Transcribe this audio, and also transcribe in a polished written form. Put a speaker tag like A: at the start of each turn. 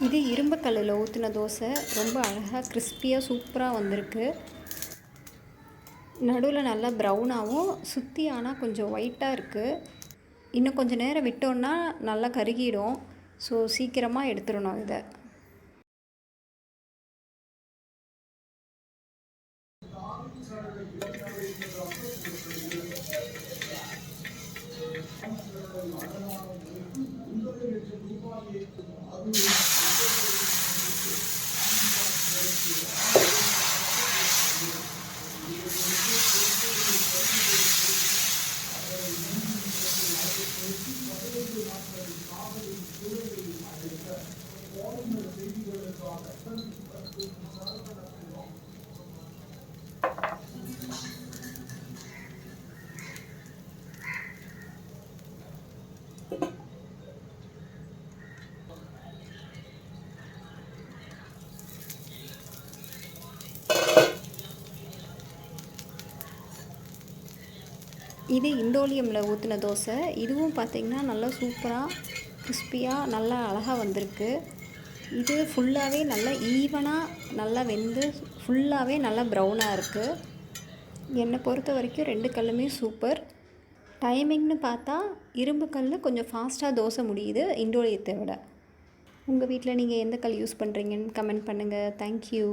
A: இது இரும்பு கல்லில் ஊற்றின தோசை ரொம்ப அழகாக கிறிஸ்பியாக சூப்பராக வந்திருக்கு. நடுவில் நல்லா ப்ரௌனாகவும் சுற்றி ஆனால் கொஞ்சம் ஒயிட்டாக இருக்குது. இன்னும் கொஞ்சம் நேரம் விட்டோன்னா நல்லா கருகிடும். ஸோ சீக்கிரமாக எடுத்துடணும் இதை. இது இண்டோலியமில் ஊற்றின தோசை. இதுவும் பார்த்திங்கன்னா நல்லா சூப்பராக கிறிஸ்பியாக நல்லா அழகாக வந்திருக்கு. இது ஃபுல்லாகவே நல்லா ஈவனாக நல்லா வெந்து ஃபுல்லாகவே நல்லா ப்ரௌனாக இருக்குது. என்னை பொறுத்த வரைக்கும் 2 கல்லுமே சூப்பர். டைமிங்னு பார்த்தா இரும்பு கல் கொஞ்சம் ஃபாஸ்ட்டாக தோசை முடியுது இண்டோலியத்தை விட. உங்கள் வீட்டில் நீங்கள் எந்த கல் யூஸ் பண்ணுறீங்கன்னு கமெண்ட் பண்ணுங்கள். தேங்க்யூ.